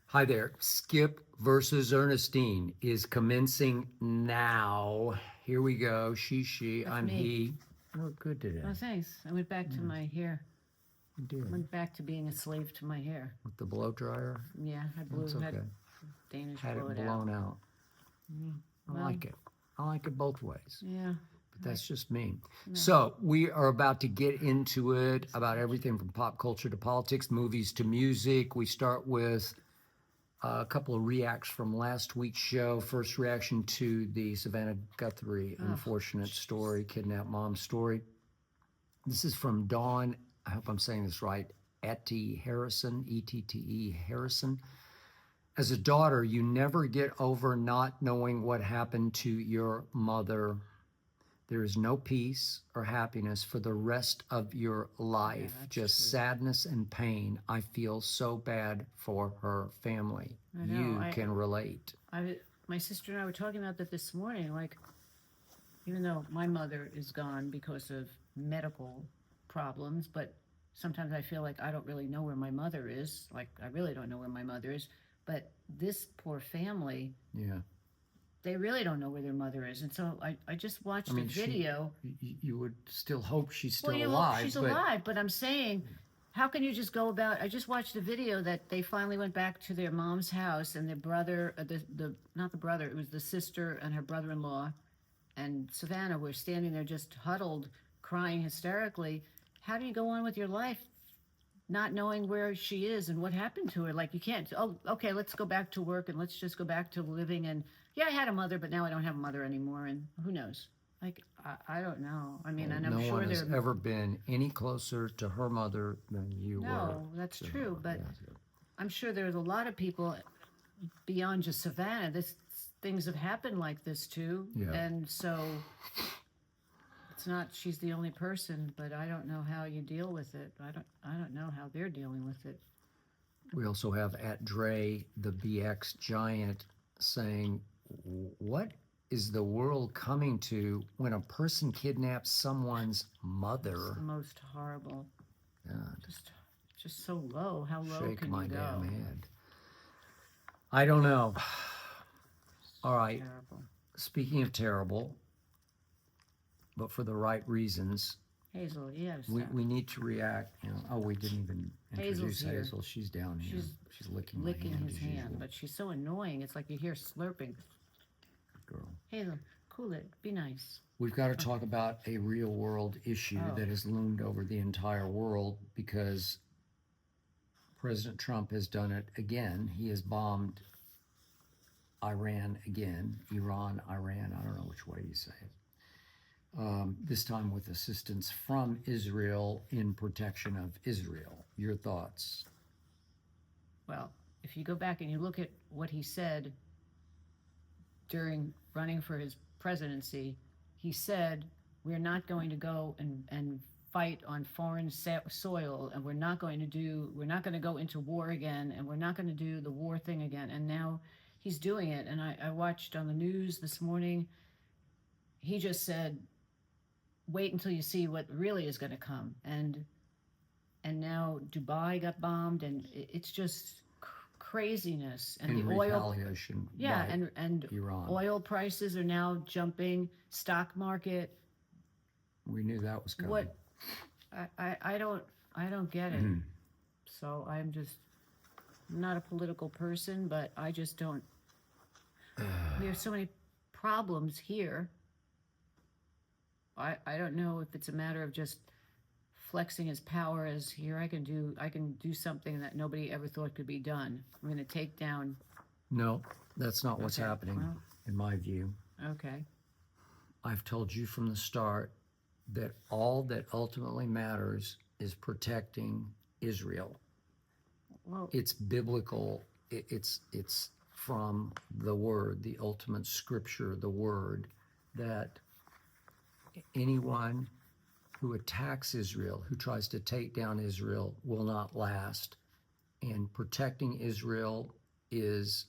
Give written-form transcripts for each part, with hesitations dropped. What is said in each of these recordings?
Hi there. Skip versus Ernestine is commencing now. Here we go. She, That's I'm me. he. You look good today. Oh, thanks. I went back to my hair. You did. Went back to being a slave to my hair. With the blow dryer? Yeah, I That's had okay. Danish Had blow it it out. blown out. I Well, like it. I like it both ways. yeah. But that's just me. No. So we are about to get into it about everything from pop culture to politics, movies to music. We start with a couple of reacts from last week's show. First reaction to the Savannah Guthrie unfortunate story, kidnapped mom story. This is from Dawn, I hope I'm saying this right, Etty Harrison, E-T-T-E Harrison. As a daughter, you never get over not knowing what happened to your mother. There is no peace or happiness for the rest of your life, just true. sadness and pain. I feel so bad for her family. I know. You can relate. My sister and I were talking about that this morning. Like, even though my mother is gone because of medical problems, but sometimes I feel like I don't really know where my mother is. Like, I really don't know where my mother is. But this poor family, Yeah. they really don't know where their mother is. And so I just watched a video. You would still hope she's still Well, you hope alive. she's alive, but I'm saying, how can you just go about? I just watched a video that they finally went back to their mom's house, and their brother, the not the brother, it was the sister and her brother-in-law, and Savannah were standing there just huddled, crying hysterically. How do you go on with your life, not knowing where she is and what happened to her? Like, you can't. Oh, okay, let's go back to work and let's just go back to living. And yeah, I had a mother, but now I don't have a mother anymore, and who knows? Like, I don't know. I mean, and I'm No sure one has there. ever been any closer to her mother than you were. No, that's to true, her. but Yeah. I'm sure there's a lot of people beyond just Savannah. Things have happened like this too, Yeah. and so it's not she's the only person. But I don't know how you deal with it. I don't know how they're dealing with it. We also have at Dre, the BX giant, saying, what is the world coming to when a person kidnaps someone's mother? It's the most horrible. God. Just so low. How low Shake can my you go? damn head. I don't know. All right. Terrible. Speaking of terrible, but for the right reasons, Hazel, yes. we need to react. You know, oh, we didn't even introduce Hazel's here. Hazel. She's down here. She's licking my hand his as hand, usual. but she's so annoying. It's like you hear slurping. Good girl. Hazel, cool it. Be nice. We've got to talk about a real world issue that has loomed over the entire world because President Trump has done it again. He has bombed Iran again. Iran, Iran, I don't know which way you say it. This time with assistance from Israel in protection of Israel. Your thoughts? Well, if you go back and you look at what he said during running for his presidency, he said, we're not going to go and fight on foreign soil, and we're not going to go into war again, and we're not going to do the war thing again. And now he's doing it. And I watched on the news this morning, he just said, wait until you see what really is going to come. And now Dubai got bombed, and it's just craziness. And in the oil, retaliation. yeah, by and Iran. Oil prices are now jumping. Stock market. We knew that was coming. What? I don't get it. So I'm not a political person, but I just don't. We have so many problems here. I don't know if it's a matter of just flexing his power as here I can do something that nobody ever thought could be done. I'm going to take down. No, that's not what's Okay, happening, well. in my view. Okay. I've told you from the start that all that ultimately matters is protecting Israel. Well, It's biblical. It's from the Word, the ultimate scripture, the Word, that anyone who attacks Israel, who tries to take down Israel, will not last. And protecting Israel is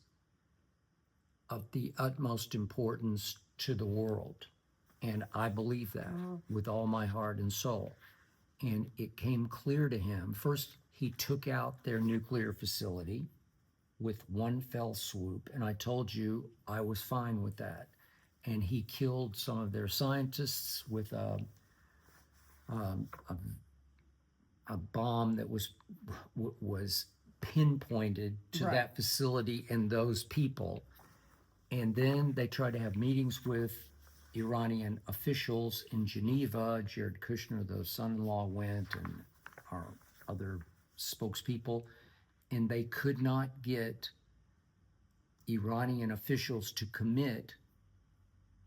of the utmost importance to the world. And I believe that with all my heart and soul. And it came clear to him. First, he took out their nuclear facility. with one fell swoop. And I told you I was fine with that. And he killed some of their scientists with a bomb that was pinpointed to Right. that facility and those people. And then they tried to have meetings with Iranian officials in Geneva. Jared Kushner, the son-in-law, went, and our other spokespeople, and they could not get Iranian officials to commit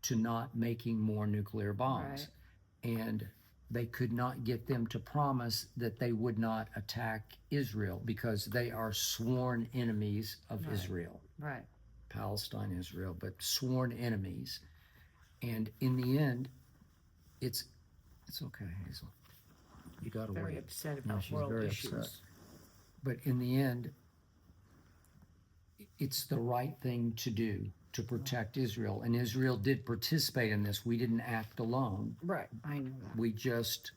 to not making more nuclear bombs. Right. And they could not get them to promise that they would not attack Israel because they are sworn enemies of Right. Israel. Right. Palestine, Israel, but sworn enemies. And in the end, it's okay, Hazel. You got to wait. Very upset No, about she's world very issues. upset. But in the end, it's the right thing to do to protect Israel. And Israel did participate in this. We didn't act alone. Right. I know that. We just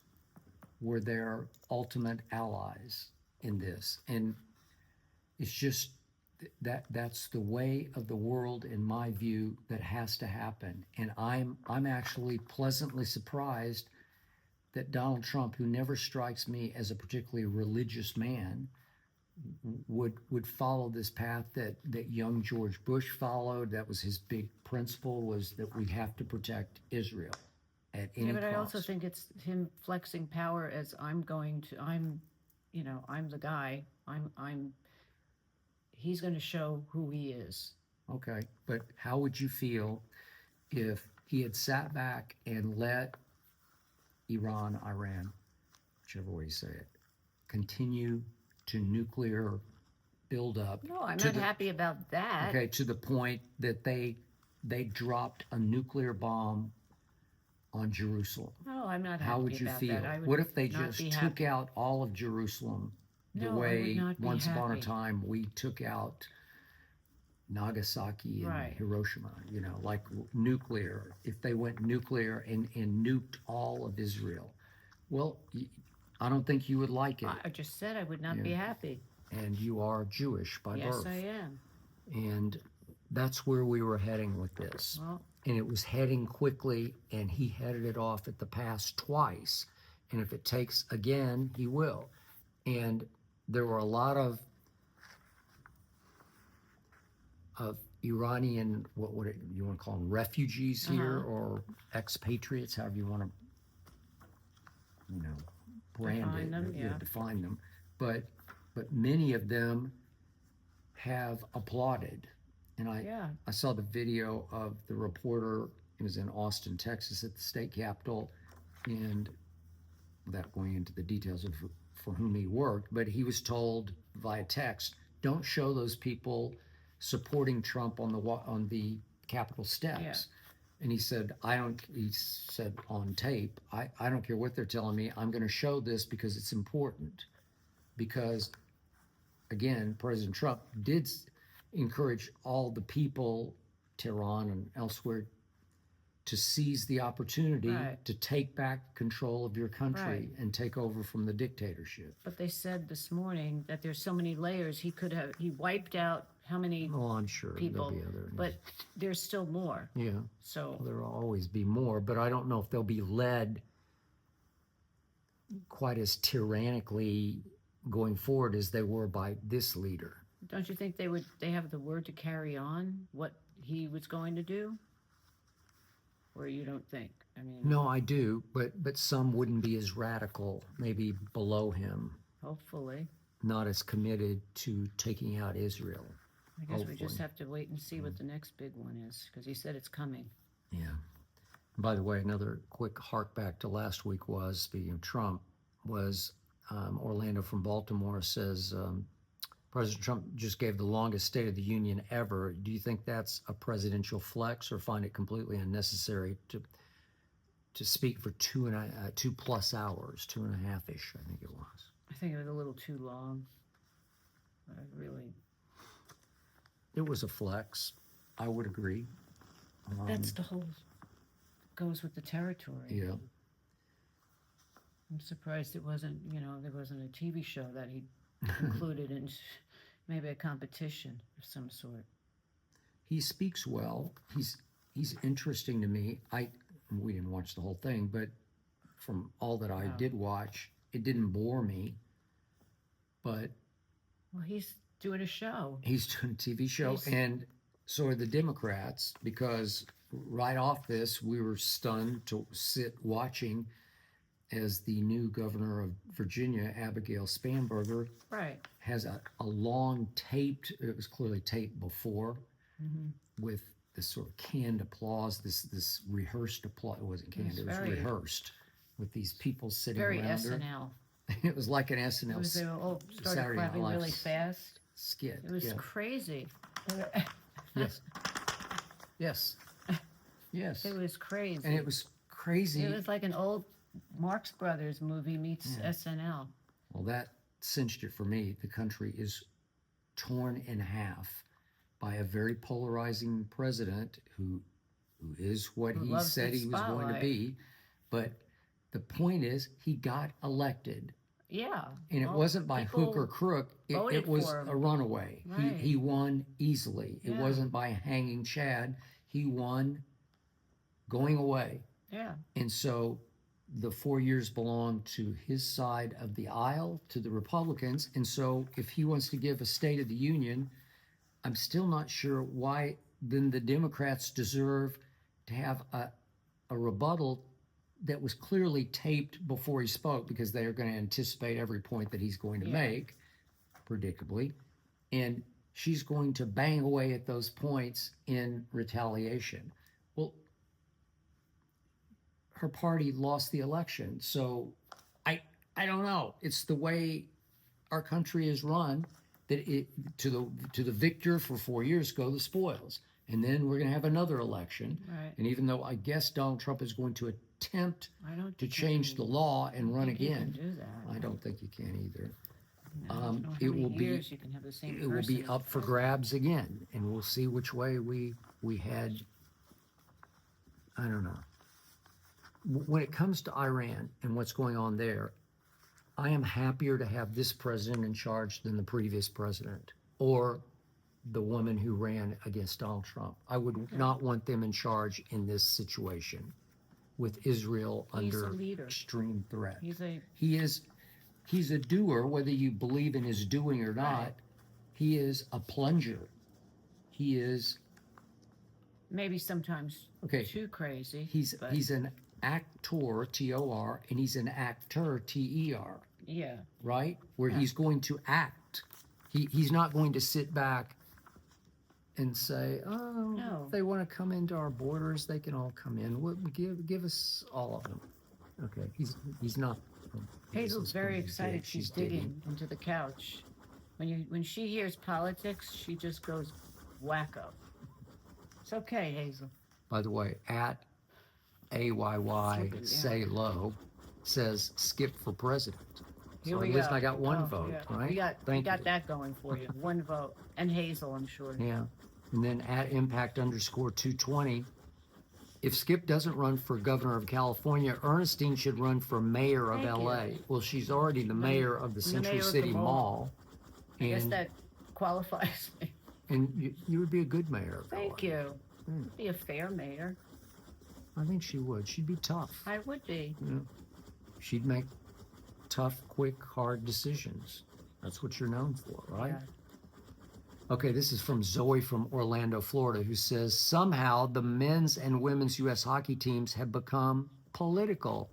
were their ultimate allies in this. And it's just that's the way of the world, in my view, that has to happen. And I'm actually pleasantly surprised that Donald Trump, who never strikes me as a particularly religious man, would follow this path that young George Bush followed. That was his big principle, was that we have to protect Israel at any Yeah, but cost. I also think it's him flexing power as I'm the guy. He's going to show who he is. Okay, but how would you feel if he had sat back and let Iran, whichever way you say it, continue to nuclear build up? No, I'm not happy about that. Okay, to the point that they dropped a nuclear bomb on Jerusalem. No, I'm not happy How would you about feel? that. I would What if they not just be took happy. out all of Jerusalem the No, I would way not be once upon a happy. time we took out Nagasaki and Right. Hiroshima, like nuclear? If they went nuclear and nuked all of Israel, well, I don't think you would like it. I just said I would not be happy. And you are Jewish by birth. Yes, I am. And that's where we were heading with this. Well, And it was heading quickly, and he headed it off at the pass twice. And if it takes again, he will. And there were a lot of Iranian, what would you want to call them, refugees here, or expatriates, however you want to, brand Define it, them, yeah. define them. But many of them have applauded. And I saw the video of the reporter. He was in Austin, Texas, at the state capitol, and without going into the details of for whom he worked, but he was told via text, "Don't show those people supporting Trump on the Capitol steps." Yeah. And he said, he said on tape, I don't care what they're telling me. I'm going to show this because it's important. Because, again, President Trump did encourage all the people, Tehran and elsewhere, to seize the opportunity to take back control of your country and take over from the dictatorship. but they said this morning that there's so many layers. He wiped out how many Oh, I'm sure people, there'll be other. but there's still more. Yeah, So there will always be more, but I don't know if they'll be led quite as tyrannically going forward as they were by this leader. don't you think they have the word to carry on what he was going to do? Or you don't think? I mean, No, I do, but some wouldn't be as radical, maybe below him, hopefully. not as committed to taking out Israel. I guess we just Hopefully. have to wait and see what the next big one is, because he said it's coming. Yeah. By the way, another quick hark back to last week was, speaking of Trump, was Orlando from Baltimore says, President Trump just gave the longest State of the Union ever. Do you think that's a presidential flex, or find it completely unnecessary to speak for 2+ hours, 2.5-ish, I think it was? I think it was a little too long. It was a flex. I would agree. That's the whole, goes with the territory. Yeah. I'm surprised it wasn't, there wasn't a TV show that he concluded in. maybe a competition of some sort. He speaks well. He's interesting to me. We didn't watch the whole thing, but from all that I did watch, it didn't bore me. But Well, he's doing a show. he's doing a TV show, and so are the Democrats, because right off this, we were stunned to sit watching as the new governor of Virginia, Abigail Spanberger, Right. has a long taped, it was clearly taped before, with this sort of canned applause, this rehearsed applause. It wasn't canned, it was rehearsed, with these people sitting Very around SNL. her. It was like an SNL They all started Saturday Night clapping Live really fast. skit. It was yeah. crazy. Yes. Yes. Yes. It was crazy. And it was crazy. It was like an old Marx Brothers movie meets SNL. Well, that cinched it for me. The country is torn in half by a very polarizing president who is what he said he was going to be. But the point is, he got elected. Yeah. And it wasn't by hook or crook. It was a runaway. Right. He won easily. It wasn't by hanging Chad. He won going away. Yeah. And so the 4 years belong to his side of the aisle, to the Republicans. And so if he wants to give a State of the Union, I'm still not sure why then the Democrats deserve to have a rebuttal that was clearly taped before he spoke, because they are going to anticipate every point that he's going to make, predictably. And she's going to bang away at those points in retaliation. Well, her party lost the election. So I don't know. It's the way our country is run, that to the victor for 4 years go the spoils. And then we're going to have another election. Right. And even though I guess Donald Trump is going to attempt to change the law and run again, do that. I don't think you can either. It will be. You can have the same It will be up for grabs again, and we'll see which way we head. I don't know. When it comes to Iran and what's going on there, I am happier to have this president in charge than the previous president or the woman who ran against Donald Trump. I would not want them in charge in this situation with Israel under extreme threat. He's a doer, whether you believe in his doing or not. Right. He is a plunger. He is maybe sometimes too crazy. He's an actor, T-O-R, and he's an actor, T-E-R. Yeah. Right? Where he's going to act. He's not going to sit back and say, if they want to come into our borders, they can all come in. Give us all of them. Okay. He's not. Hazel's very excited. She's digging into the couch. When she hears politics, she just goes wacko. It's okay, Hazel. By the way, at AYY Say Low says Skip for president. So at least I got one vote, right? We got that going for you. One vote. And Hazel, I'm sure. Yeah. And then at Impact_220, if Skip doesn't run for governor of California, Ernestine should run for mayor of LA. Well, she's already the mayor of the Century City Mall. I guess that qualifies me. And you would be a good mayor. Thank you. Be a fair mayor. I think she would. She'd be tough. I would be. Yeah. She'd make tough, quick, hard decisions. That's what you're known for, right? Yeah. Okay, this is from Zoe from Orlando, Florida, who says, somehow the men's and women's U.S. hockey teams have become political.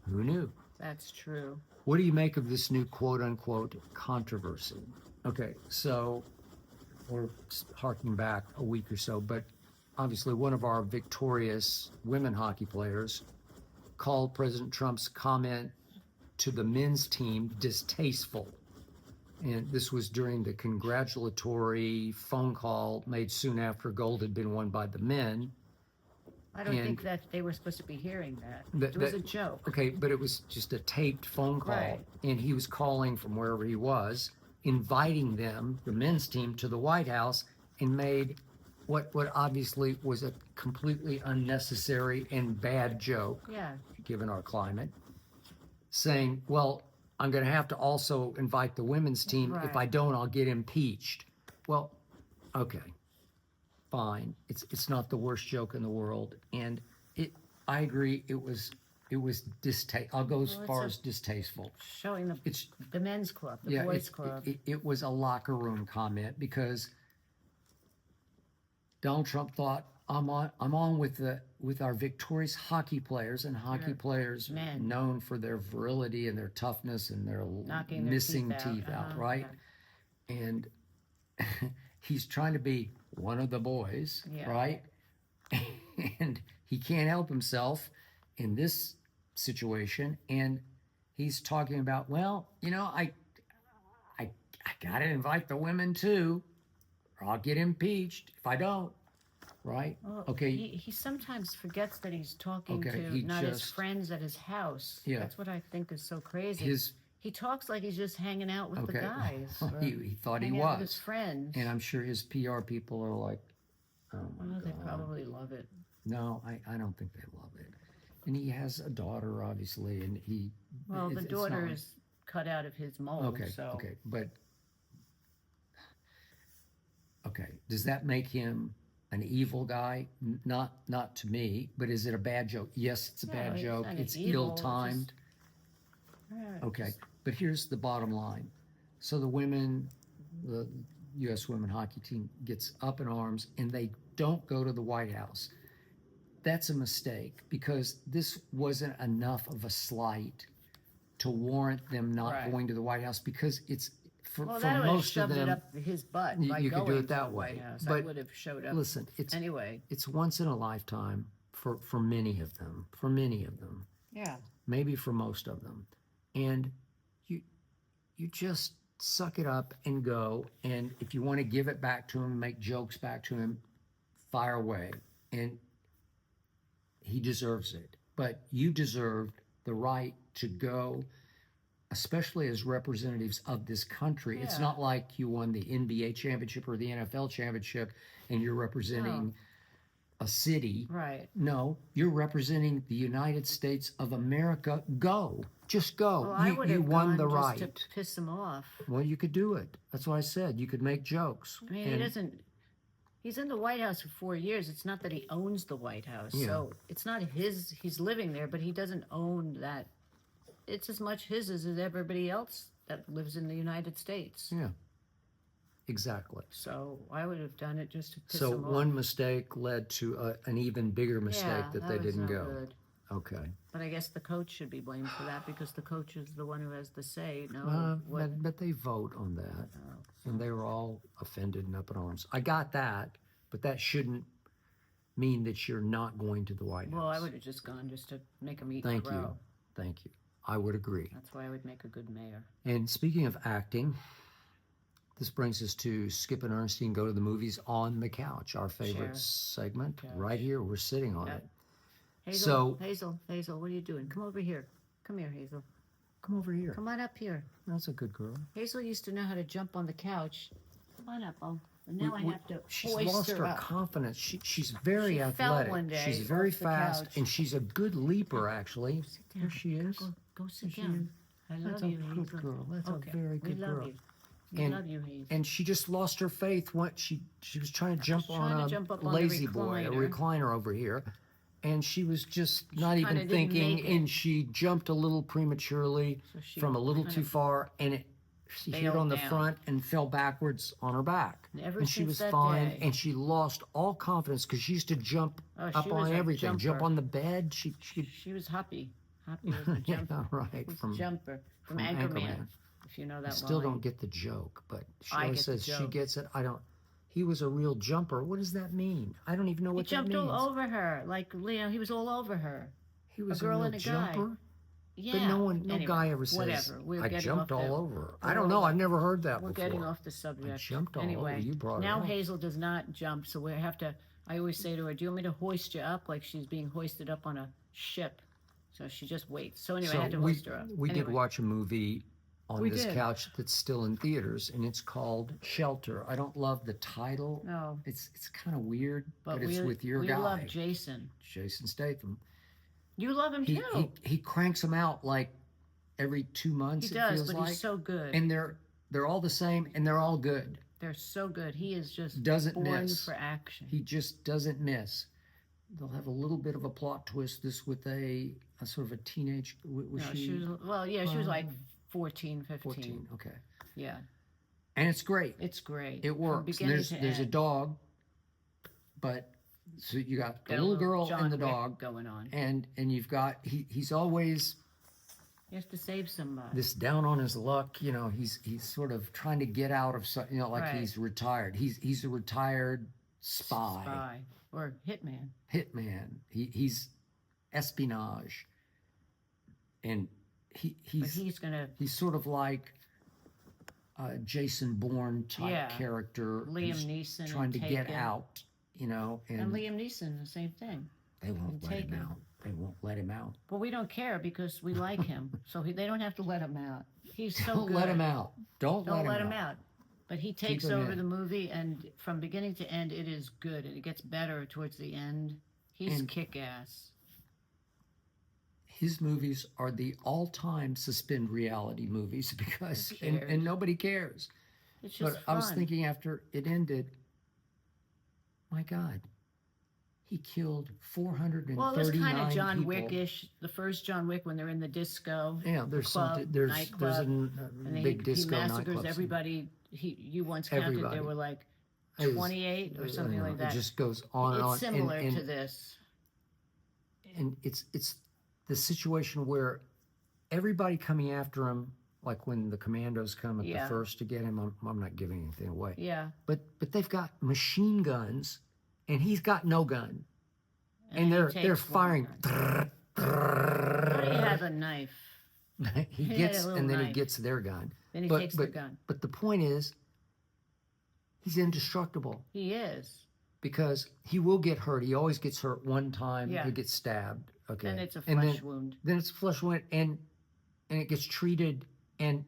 Who knew? That's true. What do you make of this new quote-unquote controversy? Okay, so we're harking back a week or so, but obviously one of our victorious women hockey players called President Trump's comment to the men's team distasteful. And this was during the congratulatory phone call made soon after gold had been won by the men. I don't think that they were supposed to be hearing that. It was a joke. Okay, but it was just a taped phone call. Right. And he was calling from wherever he was, inviting them, the men's team, to the White House, and made what obviously was a completely unnecessary and bad joke, given our climate, saying, well, I'm going to have to also invite the women's team. If I Right. don't, I'll get impeached. Well, okay, fine. It's not the worst joke in the world, and I agree. It was I'll go as Well, it's far a- as distasteful. Showing It's the men's club, the yeah. boys' club. It was a locker room comment because Donald Trump thought I'm on with our victorious hockey players, and hockey Sure. players Men. known for their virility and their toughness and their Knocking their missing teeth out. right? And he's trying to be one of the boys, Yeah. right? And he can't help himself in this situation, and he's talking about, well, I gotta invite the women too, or I'll get impeached if I don't, right? Well, Okay. He sometimes forgets that he's talking Okay, to he not his just- friends at his house. Yeah. That's what I think is so crazy. His He talks like he's just hanging out with the okay, guys. or he thought he hanging out with his was, friends. and I'm sure his PR people are like, oh my Well, they God. probably love it. No, I don't think they love it. And he has a daughter, obviously, and Well, the it's daughter not- is cut out of his mold. okay, so okay, but okay, does that make him an evil guy? Not to me, but is it a bad joke? Yes, it's a No, bad it's joke. not It's evil, it's ill-timed. Right. Okay, but here's the bottom line. So the U.S. women hockey team gets up in arms, and they don't go to the White House. That's a mistake, because this wasn't enough of a slight to warrant them not Right. going to the White House, because it's Well, for that would have most of shoved them. it up his butt by you could going do it to that the White way, House. but I would have showed up Listen, it's anyway. once in a lifetime for many of them. For many of them, Yeah. maybe for most of them, and you just suck it up and go. And if you want to give it back to him, make jokes back to him, fire away. And he deserves it. But you deserved the right to go, especially as representatives of this country. It's Yeah. not like you won the NBA championship or the NFL championship and you're representing a city. Right. No, you're representing the United States of America. Go. Just go. Well, I would you have won gone the just right. to piss him off. Well, you could do it. That's what I said. You could make jokes. I mean, he doesn't. He's in the White House for 4 years. It's not that he owns the White House, Yeah. so it's not his. He's living there, but he doesn't own that. It's as much his as everybody else that lives in the United States. Yeah. Exactly. So I would have done it just to piss So him off. one mistake led to an even bigger mistake Yeah, that they was didn't not go. good. Okay. But I guess the coach should be blamed for that because the coach is the one who has the say. No, But they vote on that, and they were all offended and up in arms. I got that, but that shouldn't mean that you're not going to the White House. Well, I would have just gone just to make him eat Thank crow. you. Thank you. I would agree. That's why I would make a good mayor. And speaking of acting, this brings us to Skip and Ernestine Go to the Movies on the Couch, our favorite Sure. segment. Couch. Right here, we're sitting on Yep. it. Hazel, Hazel, what are you doing? Come over here. Come here, Hazel. Come over here. Come on up here. That's a good girl. Hazel used to know how to jump on the couch. Come on up, oh. And now I have to She's hoist lost her up. confidence. She's very She fell athletic. one day She's very off the fast, couch. and she's a good leaper, actually. Sit down. There she is. Go sit she down. I That's love a you, good Hazel. girl. That's Okay, a very good we love girl. You. We And- love you, Hazel. And she just lost her faith when she was trying to jump trying on to a jump up on the lazy boy, a recliner. recliner over here, and she was just not kinda even didn't thinking, make it. and she jumped a little prematurely So she from a little kind too of far, and she hit bailed on the down. front and fell backwards on her back. And ever and she since was that fine, day- and she lost all confidence because she used to jump Oh, up she was on a everything, jump jumper. on the bed. She She was Hoppy. Hoppy was a yeah, jumper. right, Was from a jumper. From from Anchorman. Anchorman. If you know I that still line. don't get the joke, but she I always get the says she joke. gets it. I don't. He was a real jumper. What does that mean? I don't even know He what that jumped means. all over her. Like, he was all over her. He was girl a real and a guy. jumper. Yeah. But no Anyway, guy ever says, whatever. We're I getting jumped off all the- over her. I we're don't all know. about- I've never heard that We're before. getting off the subject. jumped all anyway, over. You brought it now up. Hazel does not jump, so we have to. I always say to her, "Do you want me to hoist you up like she's being hoisted up on a ship?" So she just waits. So anyway, I had to hoist her up. we did Anyway, watch a movie on We this did. couch that's still in theaters, and it's called Shelter. I don't love the title. No, It's kind of weird, but it's we, with your we guy, love Jason. Jason Statham. You love him too. He cranks them out like every 2 months. He It does, feels but like, he's so good. and they're all the same, and they're all good. They're so good. He is just Doesn't born miss. for action. He just doesn't miss. They'll have a little bit of a plot twist. This with a sort of a teenage. Was No, she? she was, well, yeah, she was like 14, 15. 14. Okay. Yeah, And it's great. it's great. It From works. And beginning to there's a end. dog, but so you got the Got a little girl John and the Wick dog, going on. and you've got he's always He has to save somebody. this down on his luck. You know, he's sort of trying to get out of some. You know, like Right. he's retired. He's a retired spy. Or hitman. Hitman. He's espionage, and But he's gonna sort of like a Jason Bourne type Yeah. character. Liam who's Neeson trying to and get Taken. out. You know, And Liam Neeson, the same thing. they won't let him Taken. out. They won't let him out. But we don't care because we like him, so they don't have to let him out. He's so Don't good. let him out. Don't Don't let let him him out. out. But he takes him over in. the movie, and from beginning to end, it is good, and it gets better towards the end. He's And- kick-ass. His movies are the all-time suspend reality movies because Who cares? and nobody cares. It's just But fun. I was thinking after it ended, my God, he killed 439 well, it was kind of John people. Wick-ish. The first John Wick when they're in the disco. Yeah, there's club, something. There's nightclub, a and then big he disco massacres nightclub scene. everybody. You once counted Everybody. there were like It was- 28 or something like that. It just goes on and on. It's similar and, to this. and it's the situation where everybody coming after him, like when the commandos come at Yeah. the first to get him. I'm not giving anything away. Yeah. But they've got machine guns, and he's got no gun, and he they're takes one firing. gun. But he has a knife. he had gets a little and then he knife. gets their gun. Then he but, takes but, the gun. But the point is, he's indestructible He is. because he will get hurt. He always gets hurt one time. Yeah. He gets stabbed. Okay, And it's a And flesh wound. Then it's a flesh wound, and it gets treated, and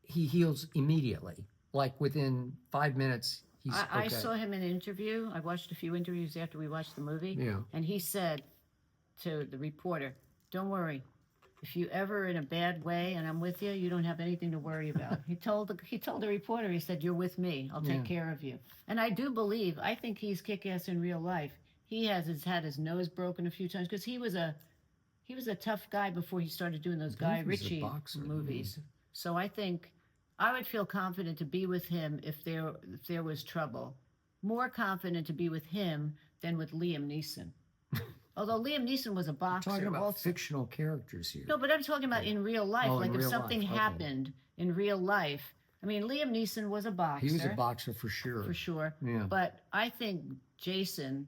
he heals immediately. Like within 5 minutes, he's okay. I saw him in an interview. I watched a few interviews after we watched the movie. Yeah. And he said to the reporter, "Don't worry. If you ever in a bad way and I'm with you, you don't have anything to worry about." He told the reporter, he said, "You're with me. I'll take care of you." And I think he's kick-ass in real life. He had his nose broken a few times because he was a tough guy before he started doing those Guy he was a Ritchie boxer, movies. So I think I would feel confident to be with him if there was trouble. More confident to be with him than with Liam Neeson. Although Liam Neeson was a boxer. Talking about also. fictional characters here. No, but I'm talking about in real life. Oh, like in if real something life, okay. happened in real life. I mean, Liam Neeson was a boxer. He was a boxer for sure. For sure. Yeah. But I think Jason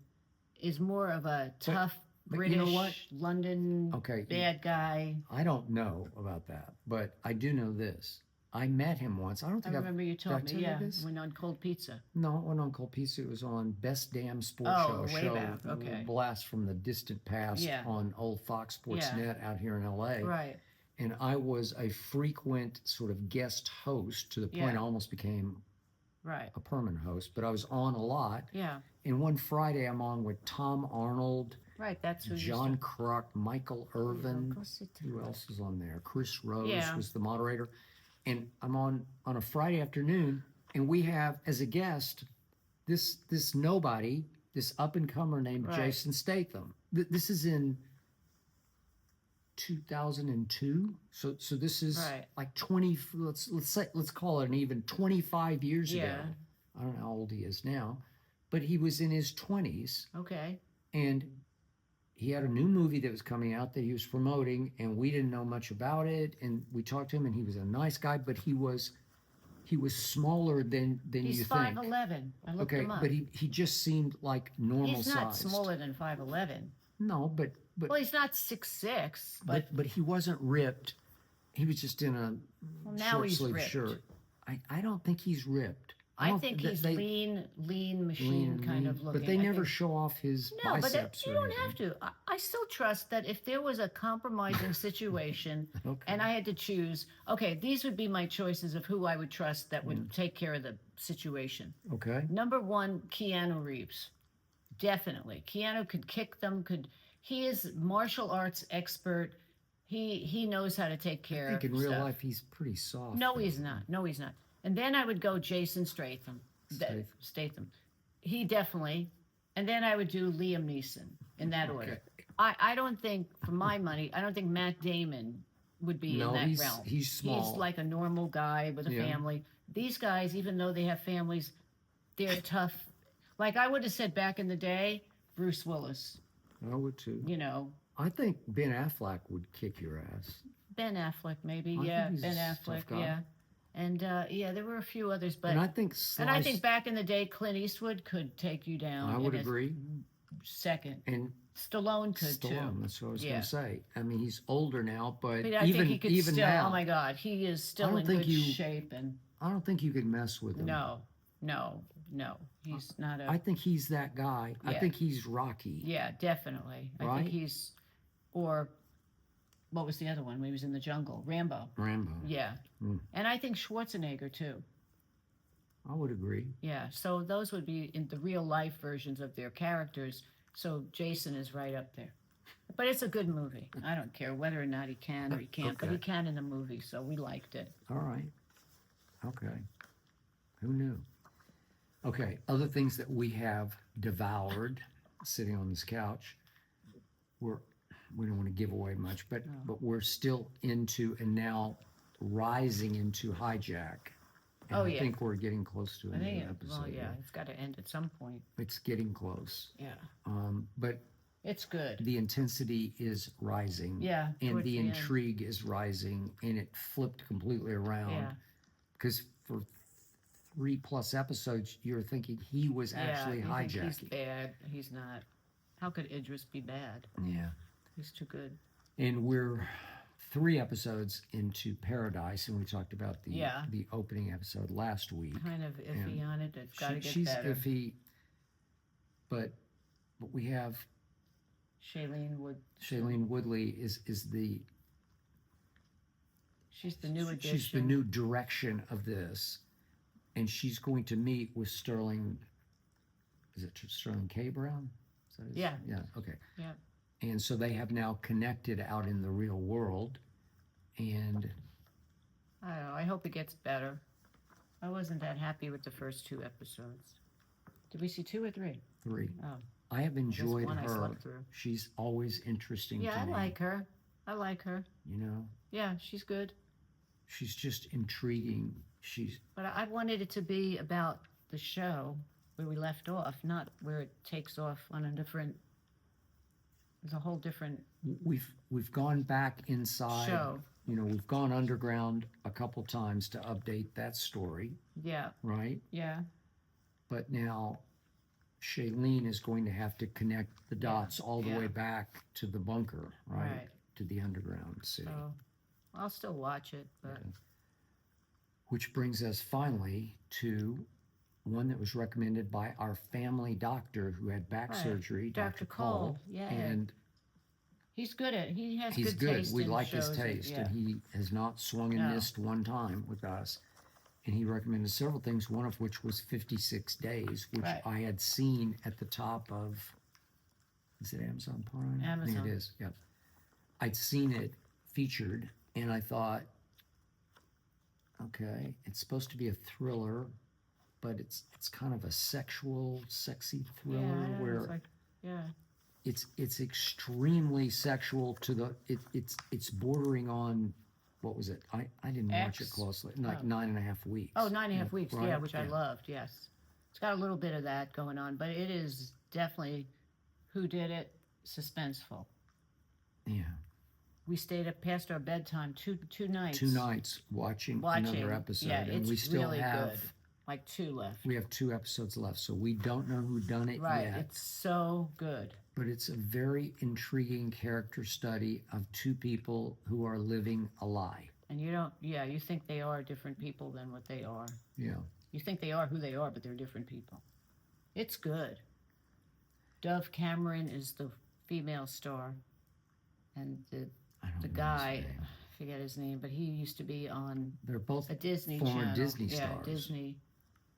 is more of a tough but British, you know what? London bad guy. I don't know about that, but I do know this. I met him once. I don't I think remember you did I told tell me, you yeah, this? when on Cold Pizza. No, it wasn't on Cold Pizza. It was on Best Damn Sports Oh, Show. way show back, okay. Blast from the distant past Yeah. on old Fox Sports Net out here in LA. Right. And I was a frequent sort of guest host to the point Yeah. I almost became Right. a permanent host, but I was on a lot. Yeah. And one Friday I'm on with Tom Arnold, Right. That's who John Kruk, Michael Irvin. Go sit Who down. else was on there? Chris Rose Yeah. was the moderator. And I'm on a Friday afternoon, and we have as a guest this nobody, this up and comer named Right. Jason Statham. This is in 2002. So this is Right. like 20. Let's call it an even 25 years ago. Yeah. I don't know how old he is now, but he was in his 20s, Okay. and he had a new movie that was coming out that he was promoting, and we didn't know much about it. And we talked to him, and he was a nice guy, but he was smaller than He's you 5'11". I looked think. Okay, him up. but he just seemed like normal He's not sized. smaller than 5'11". No, but Well, he's not 6'6", but but he wasn't ripped. He was just in a now short he's sleeve ripped. shirt. I don't think he's ripped. I don't- think they- he's they- lean machine kind of looking. But they I never think. show off his No, but biceps you or don't anything. have to. I still trust that if there was a compromising situation Okay. and I had to choose, okay, these would be my choices of who I would trust that would take care of the situation. Okay. Number one, Keanu Reeves. Definitely. Keanu could kick them, he is martial arts expert. he knows how to take I care think of in real stuff. life he's pretty soft. No, though. he's not. No, he's not. And then I would go Jason Statham. Statham. He definitely. And then I would do Liam Neeson in that order. I don't think, for my money, I don't think Matt Damon would be in that realm. He's small. He's like a normal guy with a family. These guys, even though they have families, they're tough. Like I would have said back in the day, Bruce Willis. I would too. You know, I think Ben Affleck would kick your ass. Ben Affleck, maybe. I Yeah, think he's Ben a Affleck. tough guy. Yeah, and there were a few others, but And I think back in the day, Clint Eastwood could take you down. I would agree. Second, And Stallone could too. That's what I was going to say. I mean, he's older now, but I think he could even still. now, Oh my God, he is still in good shape. And I don't think you could mess with him. no, he's not a. I think he's that guy. I Yeah. think he's Rocky. Yeah, definitely. I Right? think he's, or what was the other one? When he was in the jungle, Rambo. Yeah, and I think Schwarzenegger too. I would agree. Yeah, so those would be in the real life versions of their characters. So Jason is right up there. But it's a good movie. I don't care whether or not he can or he can't, but he can in the movie, so we liked it. All right. Okay. Who knew? Okay, other things that we have devoured sitting on this couch. We don't want to give away much, but we're still into and now rising into Hijack. And I think we're getting close to another episode. Well, yeah, it's got to end at some point. It's getting close. Yeah. But it's good. the intensity is rising. Yeah. And the intrigue is rising, and it flipped completely around. Yeah. Because for 3+ episodes, you're thinking he was actually hijacking. He's bad. He's not. How could Idris be bad? Yeah. He's too good. And we're 3 episodes into Paradise, and we talked about the opening episode last week. Kind of iffy on it. It's got to get she's better. Iffy, but we have Shailene Woodley is the she's the new addition. she's the new direction of this, and she's going to meet with Sterling. Is it Sterling K. Brown? Is that his? Yeah. Yeah. Okay. Yeah. And so they have now connected out in the real world, and I don't know. I hope it gets better. I wasn't that happy with the first 2 episodes. Did we see 2 or 3? 3. Oh. I have enjoyed one I her. slept through. She's always interesting Yeah, to me. I like her. You know, Yeah, she's good. she's just intriguing. But I wanted it to be about the show where we left off, not where it takes off on a different. There's a whole different We've gone back inside. show. You know, we've gone underground a couple times to update that story, Yeah, right? yeah, But now Shailene is going to have to connect the dots all the way back to the bunker, right? To the underground city. so I'll still watch it, but Which brings us finally to one that was recommended by our family doctor who had back surgery, Dr. Cole. Yeah, And he has he's good good. taste. We in like his shows taste, and and he has not swung and missed one time with us. And he recommended several things, one of which was 56 Days, which I had seen at the top of, is it Amazon Prime? Amazon. I think it is, yeah. I'd seen it featured, and I thought, okay, it's supposed to be a thriller, but it's kind of a sexy thriller where it's extremely sexual to the it's bordering on, what was it? I didn't watch it closely. Like 9.5 weeks. Oh, 9.5 weeks, right? yeah, which I loved, yes. It's got a little bit of that going on, but it is definitely who did it, suspenseful. Yeah. We stayed up past our bedtime two nights. 2 nights watching another episode, yeah, and it's we still really have good. Like 2 left. we have 2 episodes left, so we don't know who done it Right, yet. it's so good. But it's a very intriguing character study of 2 people who are living a lie. And you think they are different people than what they are. Yeah. You think they are who they are, but they're different people. It's good. Dove Cameron is the female star, and the guy, I forget his name, but he used to be on They're both a Disney former channel. Disney Yeah, stars. Disney.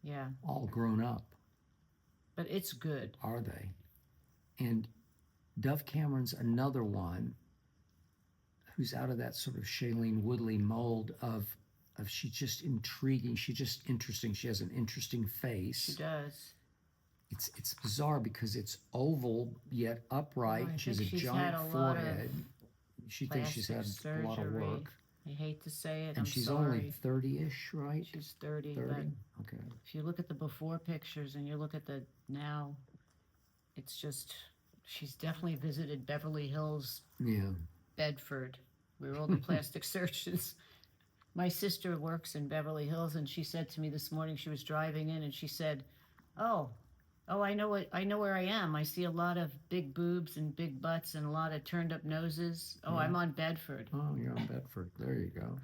Yeah, All grown up, but it's good. are they? And Dove Cameron's another one who's out of that sort of Shailene Woodley mold of she's just intriguing. She's just interesting. She has an interesting face. She does. It's bizarre because it's oval yet upright. She has a giant forehead. She thinks she's had a lot of work. I hate to say it. And she's only 30-ish, right? She's 30. 30? But okay. if you look at the before pictures and you look at the now, it's just, she's definitely visited Beverly Hills, Yeah. Bedford, where all the plastic surgeons. My sister works in Beverly Hills, and she said to me this morning, she was driving in, and she said, oh, I know where I am. I see a lot of big boobs and big butts and a lot of turned up noses. Oh, yeah. I'm on Bedford. Oh, you're on Bedford. There you go.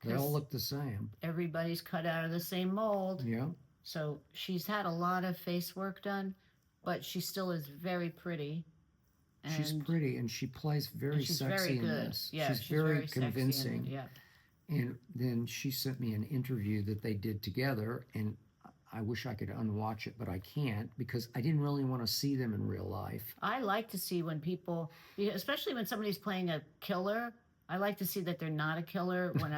They all look the same. Everybody's cut out of the same mold. Yeah. So she's had a lot of face work done, but she still is very pretty. And she's pretty, and she plays very sexy in this. Yeah, she's very convincing. Yeah. And then she sent me an interview that they did together, and I wish I could unwatch it, but I can't because I didn't really want to see them in real life. I like to see when people, especially when somebody's playing a killer, I like to see that they're not a killer. When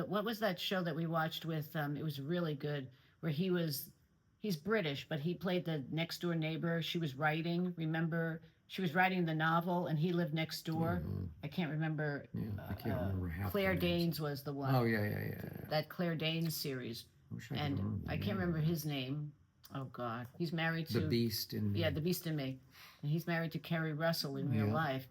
what was that show that we watched with, it was really good, where he's British, but he played the next door neighbor. She was writing, remember? She was writing the novel, and he lived next door. Mm-hmm. I can't remember. Yeah, I can't remember half. Claire Danes was the one. Oh, yeah. That Claire Danes series. I can't remember his name. Oh God, he's married to The Beast in Me. Yeah, The Beast in Me, and he's married to Kerry Russell in real life.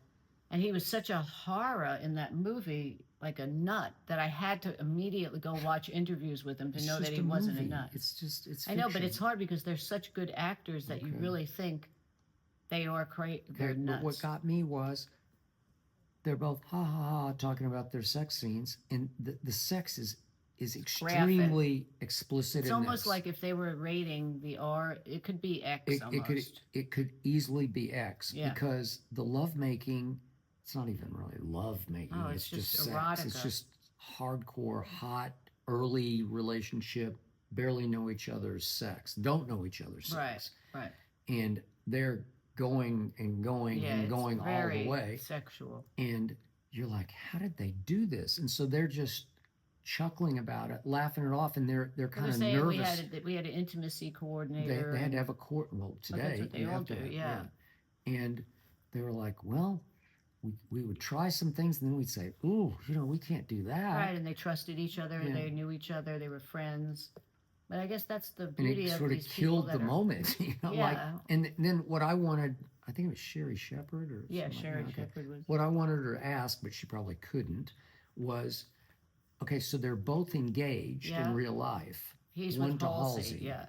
And he was such a horror in that movie, like a nut, that I had to immediately go watch interviews with him to know that he wasn't a nut. It's fiction. I know, but it's hard because they're such good actors that you really think they are they're nuts. But what got me was they're both talking about their sex scenes, and the sex is extremely explicit. It's almost like if they were rating the R, it could be X almost. It could easily be X because the lovemaking, it's not even really lovemaking. Oh, it's just sex. Erotica. It's just hardcore, hot, early relationship, barely know each other's sex, don't know each other's sex. Right. And they're going and going and going all the way. Sexual. And you're like, how did they do this? And so they're just chuckling about it, laughing it off, and they're kind of nervous. We had an intimacy coordinator. They had to have a today. That's what they all do, yeah. And they were like, well, we would try some things, and then we'd say, ooh, we can't do that. Right, and they trusted each other, they knew each other, they were friends. But I guess that's the beauty of these people. And it sort of killed the moment, Yeah. And then what I wanted, I think it was Sherry Shepherd or yeah, Sherry Shepherd was. What I wanted her to ask, but she probably couldn't, was, okay, so they're both engaged in real life. He's one with to Halsey. Yeah.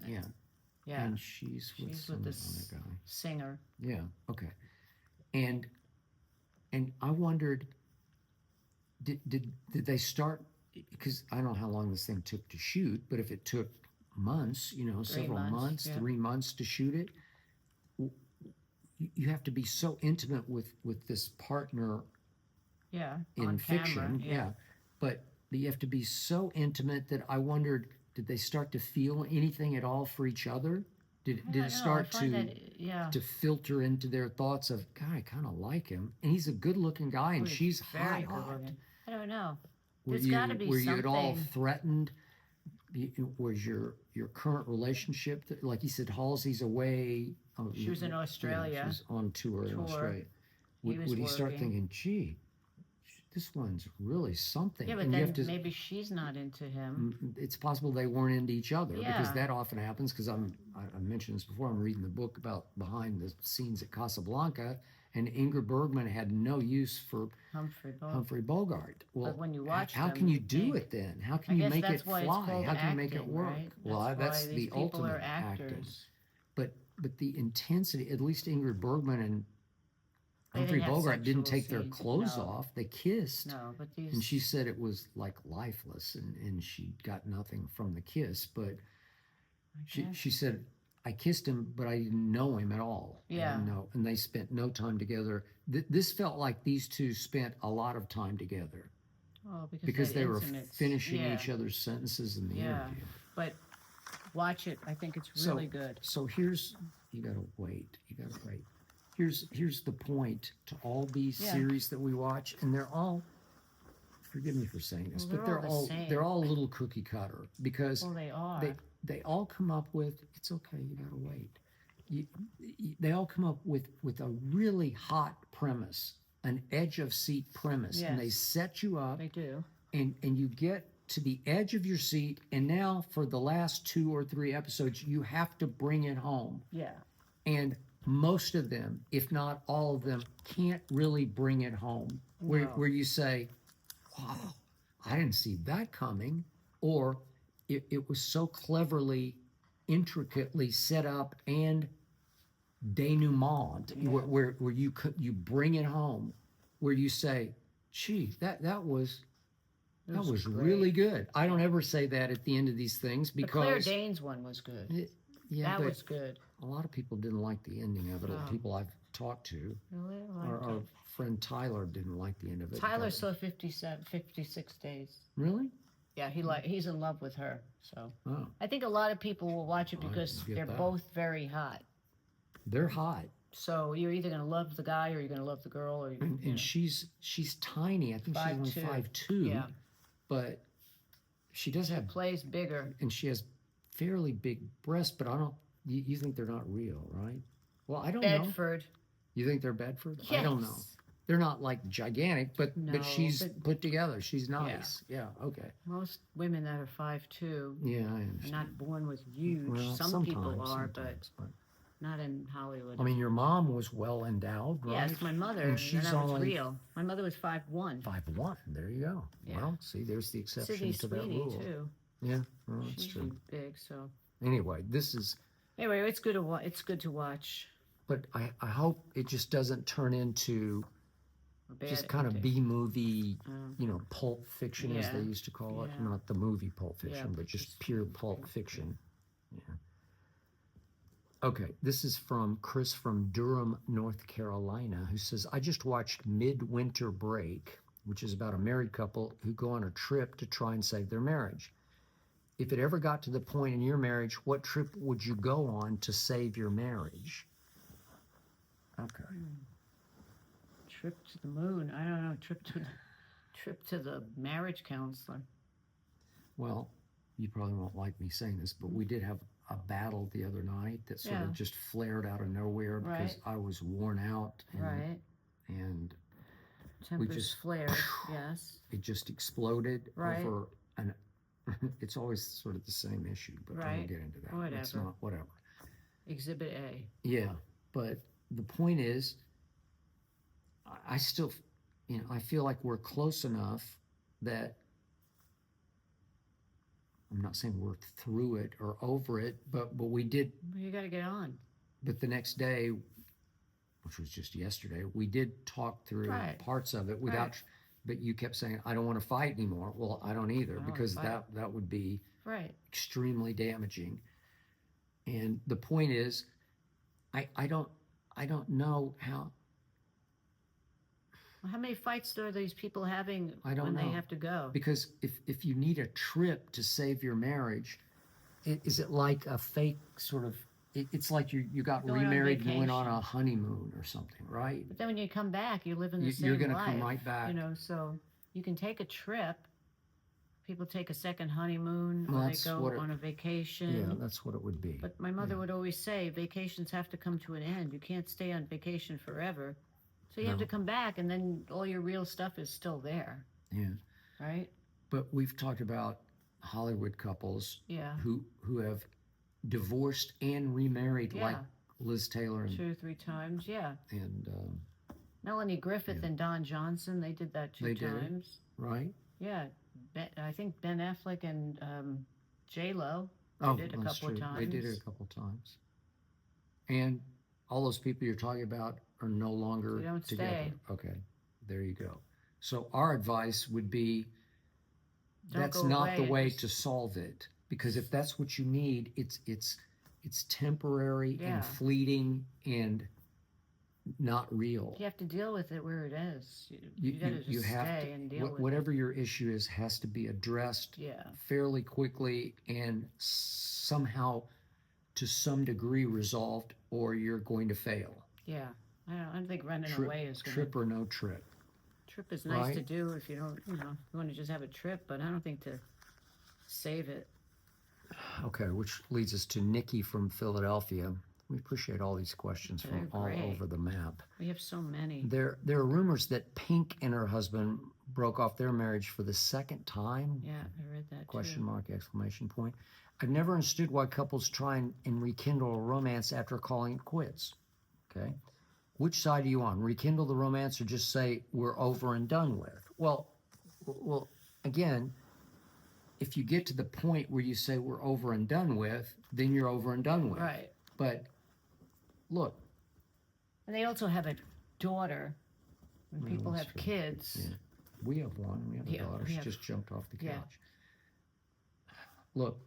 And she's with some the other guy. Singer. Yeah. Okay. And I wondered, did they start? Because I don't know how long this thing took to shoot, but if it took months, several months, 3 months to shoot it, you have to be so intimate with this partner. Yeah. In fiction. Camera, But you have to be so intimate that I wondered, did they start to feel anything at all for each other? Did it start to filter into their thoughts of, God, I kind of like him, and he's a good-looking guy, and she's hot. I don't know. There's got to be something. Were you at all threatened? Was your current relationship, like you said, Halsey's away? She was in Australia. Yeah, she was on tour in Australia. Would he start thinking, gee, this one's really something? Yeah, but then maybe she's not into him. It's possible they weren't into each other because that often happens. Because I mentioned this before. I'm reading the book about behind the scenes at Casablanca, and Ingrid Bergman had no use for Humphrey Bogart. Well, but when you watch how can you do it then? How can you make it fly? How can you make it work? Right? Well, that's the ultimate acting. But the intensity, at least Ingrid Bergman and Humphrey Bogart didn't take their clothes off. They kissed. No, but these... And she said it was like lifeless, and she got nothing from the kiss. But she said, I kissed him, but I didn't know him at all. Yeah. And they spent no time together. This felt like these two spent a lot of time together. Oh, because they were finishing each other's sentences in the interview. But watch it. I think it's really good. So here's, you gotta wait. here's the point to all these Yeah. series that we watch, and they're all, forgive me for saying this, Well, but they're all the same. they're all a little cookie cutter because Well, they are. they all come up with, it's okay, you gotta wait. They all come up with a really hot premise, an edge of seat premise, and they Yes. set you up, They do. and you get to the edge of your seat, and now for the last 2 or 3 episodes, you have to bring it home. Yeah. And most of them, if not all of them, can't really bring it home. No. Where you say, wow, I didn't see that coming, or it was so cleverly, intricately set up and denouement, Yeah. where you bring it home, where you say, gee, that was Great. really good. I don't ever say that at the end of these things The Claire because Danes one was good. yeah, That but was good. a lot of people didn't like the ending of it. Oh. People I've talked to, Really? I liked our it. friend Tyler didn't like the end of it. Tyler but- saw 56 days. Really? Yeah, he's in love with her. So Oh, I think a lot of people will watch it I because get they're that. both very hot. they're hot, So you're either going to love the guy or you're going to love the girl, or and you know. she's tiny. I think she's 5'2". only 5'2". Yeah. But she does have, Plays bigger. and she has fairly big breasts. But I don't. You think they're not real, right? Well, I don't know. Bedford. You think they're Bedford? Yes. I don't know. They're not like gigantic, but No, she's but- put together. She's nice. Yeah. Okay. Most women that are 5'2" Yeah, I are understand. not born with huge. Well, Some people sometimes, are, sometimes, but not in Hollywood. I mean, your mom was well endowed, right? Yes, my mother. And And she's that was only real. My mother was 5'1". 5'1". There you go. Yeah. Well, see, there's the exception Sydney to that Sweeney rule. too. Yeah, well, that's She's true. big, so Anyway, this is, anyway, it's good to watch. It's good to watch. but I hope it just doesn't turn into A bad just kind of ending. B-movie, Um, Pulp Fiction, as they Yeah. used to call it. Yeah. Not the movie Pulp Fiction, Yeah, but just just pure Pulp Fiction. Yeah. Okay, this is from Chris from Durham, North Carolina, who says, I just watched Midwinter Break, which is about a married couple who go on a trip to try and save their marriage. If it ever got to the point in your marriage, what trip would you go on to save your marriage? Okay. Trip to the moon. I don't know. Trip to the marriage counselor. Well, you probably won't like me saying this, but we did have a battle the other night that sort Yeah. of just flared out of nowhere because Right. I was worn out Right. and Tempers just- flared. Yes. it just exploded Right. over an it's always sort of the same issue, but I Right. won't get into that. It's Whatever. not whatever. Exhibit A. Yeah, but the point is, I still, I feel like we're close enough that I'm not saying we're through it or over it, but we did. Well, you got to get on. But the next day, which was just yesterday, we did talk through Right. parts of it without. Right. But you kept saying, "I don't want to fight anymore." Well, I don't either I don't wanna because fight. that would be Right. extremely damaging. And the point is, I don't know how. Well, how many fights are these people having I don't when they know. have to go? Because if you need a trip to save your marriage, is it like a fake sort of? It's like you got Going on remarried and went on vacation. a honeymoon or something, right? But then when you come back, you live in the same You're going to life. come right back. You know, so you can take a trip. People take a second honeymoon, Well, or they that's go what it- on a vacation. Yeah, that's what it would be. But my mother Yeah. would always say, vacations have to come to an end. You can't stay on vacation forever. So you have No. to come back, and then all your real stuff is still there, Yeah, right? but we've talked about Hollywood couples Yeah. who have divorced and remarried, like Yeah. Liz Taylor and 2 or 3 times, yeah. and Melanie Griffith Yeah. and Don Johnson, they did that 2 They did it? times. right. Yeah. I think Ben Affleck and J-Lo Oh, did it a that's couple true. of They did times. it a couple times. And all those people you're talking about are no longer They don't together. stay. Okay, there you go. So our advice would be Don't that's go not the away, way just- to solve it, because if that's what you need, it's temporary Yeah. and fleeting and not real. You have to deal with it where it is. You got to just have stay to, and deal with whatever your issue is has to be addressed it. Yeah. fairly quickly and somehow to some degree resolved, or you're going to fail. Yeah. I don't think running Trip, away is going trip to. or no trip, Trip is nice to right? do if you don't, you want to just have a trip, but I don't think to save it. Okay, which leads us to Nikki from Philadelphia. We appreciate all these questions They're from all great. over the map. We have so many. There are rumors that Pink and her husband broke off their marriage for the second time. Yeah, I read that Question too. mark, exclamation point. I've never understood why couples try and rekindle a romance after calling it quits. Okay. Which side are you on? Rekindle the romance or just say we're over and done with? Well, again, if you get to the point where you say we're over and done with, then you're over and done with. Right. But look. And they also have a daughter. When people have true. kids. Yeah. We have one. We have a daughter. She just jumped off the couch. Yeah. Look.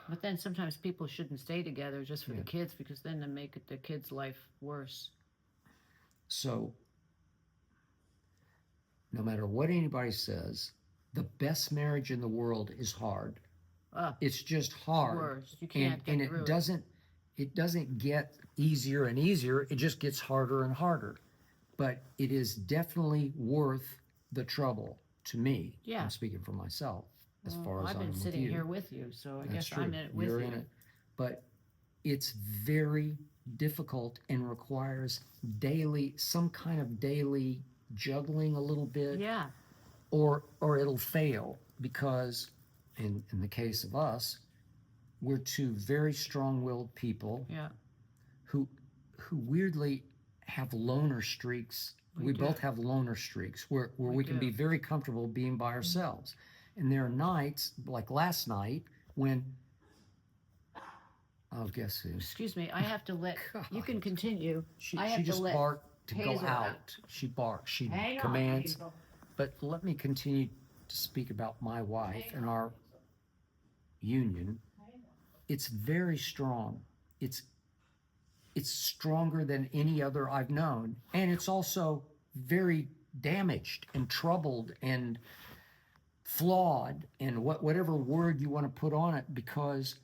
But then sometimes people shouldn't stay together just for the kids because then they make the kids' life worse. So, no matter what anybody says, the best marriage in the world is hard. It's just hard. Worse. You can't get through it doesn't get easier and easier. It just gets harder and harder. But it is definitely worth the trouble to me. Yeah. I'm speaking for myself as far as I've been sitting here with you, so I guess I'm in it with you. You're in it. But it's very difficult and requires some kind of daily juggling a little bit. Yeah. Or it'll fail because in the case of us, we're two very strong-willed people. Yeah. Who weirdly have loner streaks. We both have loner streaks where we can be very comfortable being by ourselves. And there are nights, like last night, when, guess who? Excuse me, I have to let, you can continue. She I have just to let barked to go Hazel out. She barks, she Hang on, commands. Hazel. But let me continue to speak about my wife and our union. It's very strong. It's stronger than any other I've known. And it's also very damaged and troubled and flawed and whatever word you want to put on it, because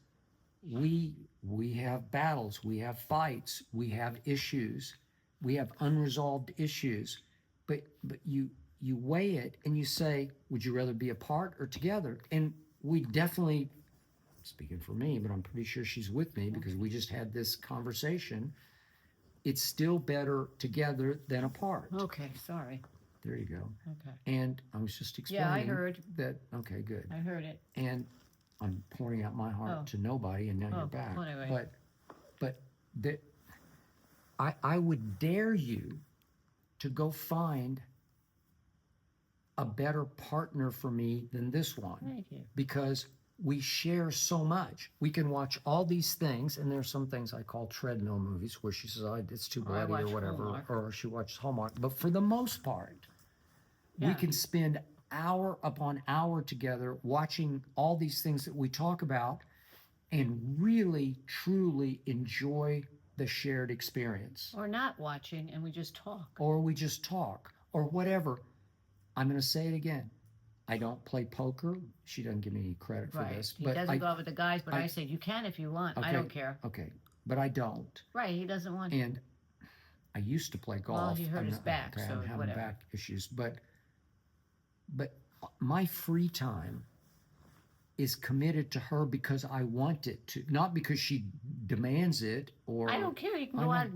we have battles, we have fights, we have issues, we have unresolved issues. But you weigh it and you say, would you rather be apart or together? And we definitely, speaking for me, but I'm pretty sure she's with me because we just had this conversation, it's still better together than apart. Okay, sorry. There you go. Okay. And I was just explaining I heard. that. Okay, good. I heard it. And I'm pouring out my heart to nobody, and now you're back. Well, anyway. But I would dare you to go find a better partner for me than this one. Thank you. Because we share so much. We can watch all these things, and there's some things I call treadmill movies where she says, it's too bloody or whatever, Hallmark. or she watches Hallmark. But for the most part, we can spend hour upon hour together watching all these things that we talk about and really, truly enjoy the shared experience. Or not watching, and we just talk. Or we just talk, or whatever. I'm going to say it again. I don't play poker. She doesn't give me any credit for this. He doesn't go out with the guys, but I said, you can if you want. Okay, I don't care. Okay, but I don't. Right, he doesn't want to. And I used to play golf. Well, he hurt his back, so I'm having whatever. back issues. But my free time is committed to her because I want it to, not because she demands it or. I don't care. You can go out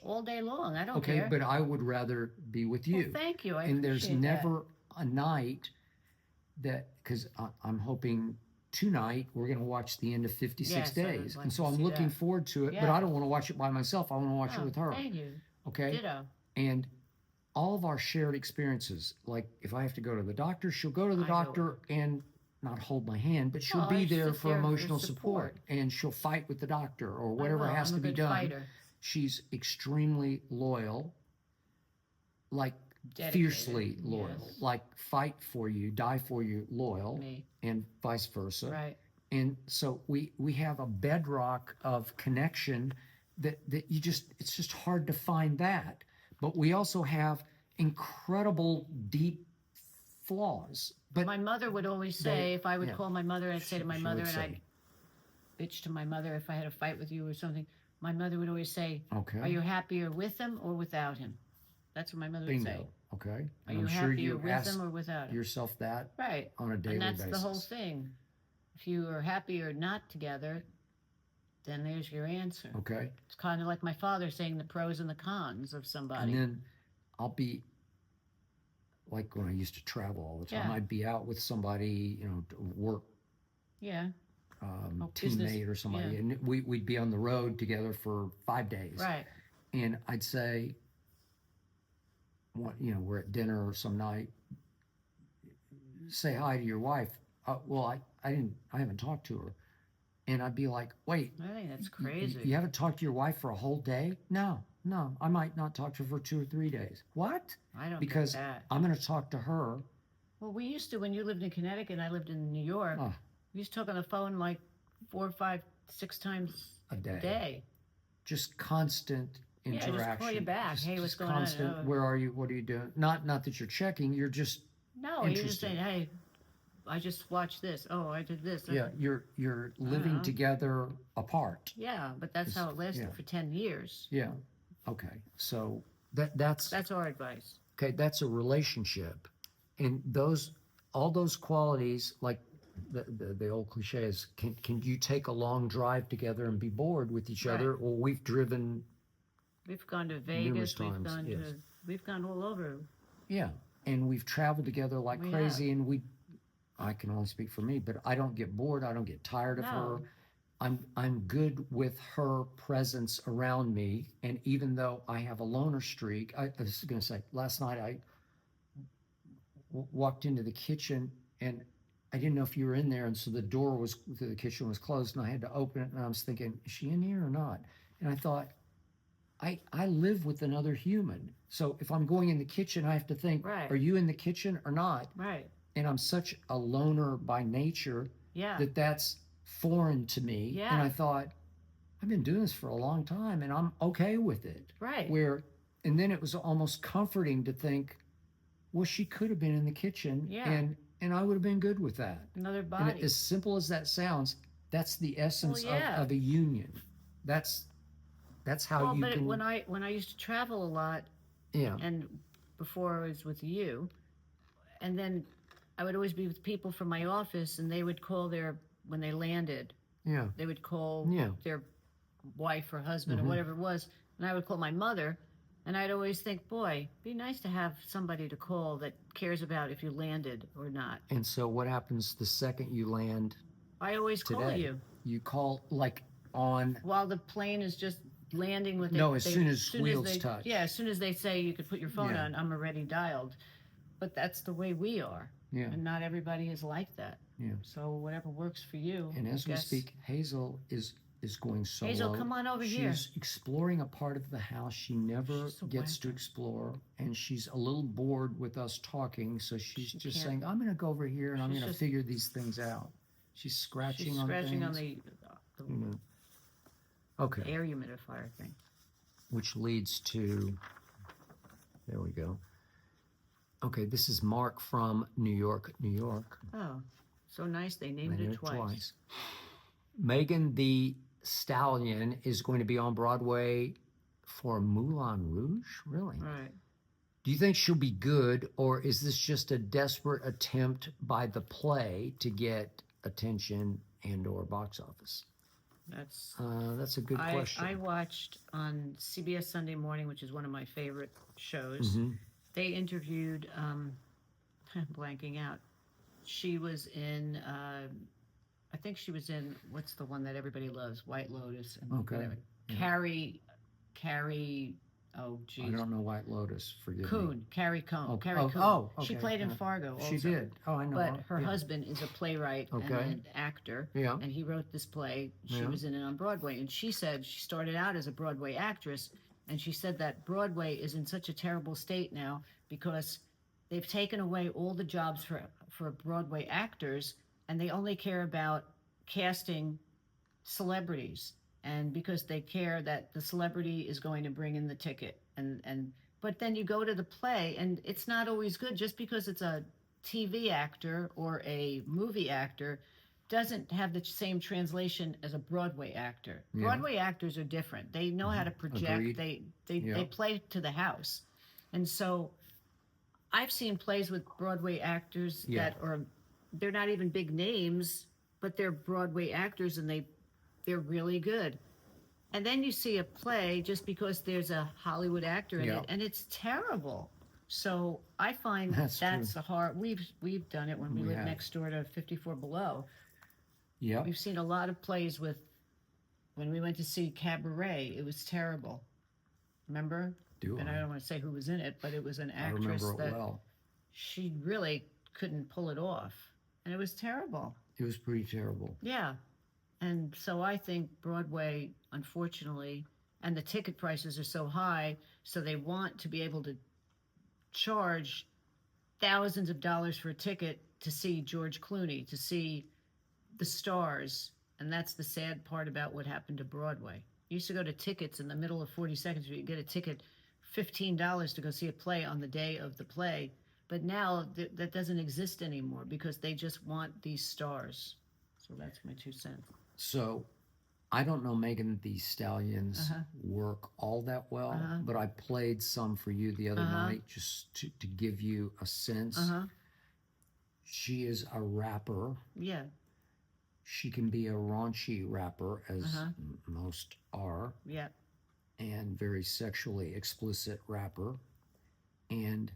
all day long. I don't care. Okay, but I would rather be with you. Well, thank you. I and there's appreciate never a night that, because I'm hoping tonight we're going to watch the end of 56 Yes, I would Days. like And so to I'm see looking that. forward to it, but Yeah. I don't want to watch it by myself. I want to watch it with her. Thank you. Okay? Ditto. And all of our shared experiences, like if I have to go to the doctor, she'll go to the doctor and not hold my hand, but she'll be there for emotional support. And she'll fight with the doctor or whatever has to I'm a be good done. fighter. She's extremely loyal, like Dedicated. fiercely loyal, Yes. like fight for you, die for you, loyal, Me. and vice versa. Right. And so we have a bedrock of connection that it's just hard to find that. But we also have incredible deep flaws. But My mother would always say, if I would call my mother, I'd say to my she mother, would and say. I'd bitch to my mother if I had a fight with you or something, my mother would always say, Okay. "Are you happier with him or without him?" That's what my mother would say. Bingo. Okay. Are And you I'm sure happier you with ask him or without him? yourself that Right. on a daily And that's basis. the whole thing. If you are happy or not together, then there's your answer. Okay. It's kind of like my father saying the pros and the cons of somebody. And then I'll be like when I used to travel all the time, Yeah. I'd be out with somebody, to work Yeah. teammate Business, or somebody, yeah. and we'd be on the road together for 5 days. Right. And I'd say, we're at dinner or some night, say hi to your wife. Well, I haven't talked to her. And I'd be like, wait, I think that's crazy. you haven't talked to your wife for a whole day? No, I might not talk to her for 2 or 3 days. What? I don't Because get that. I'm going to talk to her. Well, we used to, when you lived in Connecticut and I lived in New York, Oh. we used to talk on the phone like 4, 5, 6 times A day. day. Just constant interaction. Yeah, just call you back. Hey, what's going constant, on? Where are you? What are you doing? Not that you're checking. You're just No, you're just saying, hey, I just watched this. Oh, I did this. Yeah, you're living together apart. Yeah, but that's how it lasted for 10 years. Yeah. Okay. So that's our advice. Okay, that's a relationship. And all those qualities, like the old cliche is, can you take a long drive together and be bored with each other? Or we've driven. We've gone to Vegas. Times, We've gone all over. Yeah, and we've traveled together like crazy, and I can only speak for me, but I don't get bored. I don't get tired of her. I'm good with her presence around me, and even though I have a loner streak, I was going to say, last night I walked into the kitchen and I didn't know if you were in there, and so the door to the kitchen was closed, and I had to open it, and I was thinking, is she in here or not? And I thought, I live with another human, so if I'm going in the kitchen, I have to think, are you in the kitchen or not? Right. And I'm such a loner by nature that's foreign to me. Yeah. And I thought, I've been doing this for a long time and I'm okay with it. Right. And then it was almost comforting to think, well, she could have been in the kitchen and I would have been good with that. Another body. And as simple as that sounds, that's the essence of a union. That's how you can. When I used to travel a lot, and before I was with you, and then I would always be with people from my office, and they would call when they landed. Yeah. They would call their wife or husband or whatever it was, and I would call my mother, and I'd always think, boy, be nice to have somebody to call that cares about if you landed or not. And so what happens the second you land? I always call you. You call while the plane is just landing with as soon as wheels touch. Yeah, as soon as they say you could put your phone on, I'm already dialed. But that's the way we are. Yeah. And not everybody is like that. Yeah. So whatever works for you. And as we speak, Hazel is going solo. Hazel, come on over here. She's exploring a part of the house she never gets to explore, and she's a little bored with us talking, so she's just saying, I'm going to go over here and I'm going to figure these things out. She's scratching on things. The okay. Air humidifier thing. Which leads to, there we go. Okay, this is Mark from New York, New York. Oh, so nice. They named it twice. Megan the Stallion is going to be on Broadway for Moulin Rouge? Really? Right. Do you think she'll be good, or is this just a desperate attempt by the play to get attention and or box office? That's a good question. I watched on CBS Sunday Morning, which is one of my favorite shows. Mm-hmm. They interviewed, I'm blanking out. She was in, I think she was in, what's the one that everybody loves? White Lotus. And whatever. Carrie, oh geez. I don't know White Lotus, forgive me. Carrie Coon. Carrie Coon. Okay. She played in Fargo also. She did. Oh, I know. But her husband is a playwright and an actor. Yeah. And he wrote this play. She was in it on Broadway. And she said she started out as a Broadway actress. And she said that Broadway is in such a terrible state now because they've taken away all the jobs for Broadway actors, and they only care about casting celebrities. And because they care that the celebrity is going to bring in the ticket. But then you go to the play, and it's not always good. Just because it's a TV actor or a movie actor doesn't have the same translation as a Broadway actor. Yeah. Broadway actors are different. They know how to project. Agreed. They Yeah. play to the house, and so I've seen plays with Broadway actors Yeah. that are they're not even big names, but they're Broadway actors and they're really good. And then you see a play just because there's a Hollywood actor in Yeah. it, and it's terrible. So I find That's that's true. a hard. We've done it when we We lived have. next door to 54 Below. Yep. We've seen a lot of plays with. When we went to see Cabaret, it was terrible. Remember? Do And I I? don't want to say who was in it, but it was an I actress remember it that well. she really couldn't pull it off, and it was terrible. It was pretty terrible. Yeah, and so I think Broadway, unfortunately, and the ticket prices are so high, so they want to be able to charge thousands of dollars for a ticket to see George Clooney, to see the stars, and that's the sad part about what happened to Broadway. You used to go to tickets in the middle of 42nd Street, you get a ticket $15 to go see a play on the day of the play, but now that doesn't exist anymore because they just want these stars. So that's my 2 cents. So I don't know Megan Thee Stallions work all that well, but I played some for you the other night just to give you a sense. She is a rapper. Yeah. She can be a raunchy rapper, as most are, Yeah. and very sexually explicit rapper. And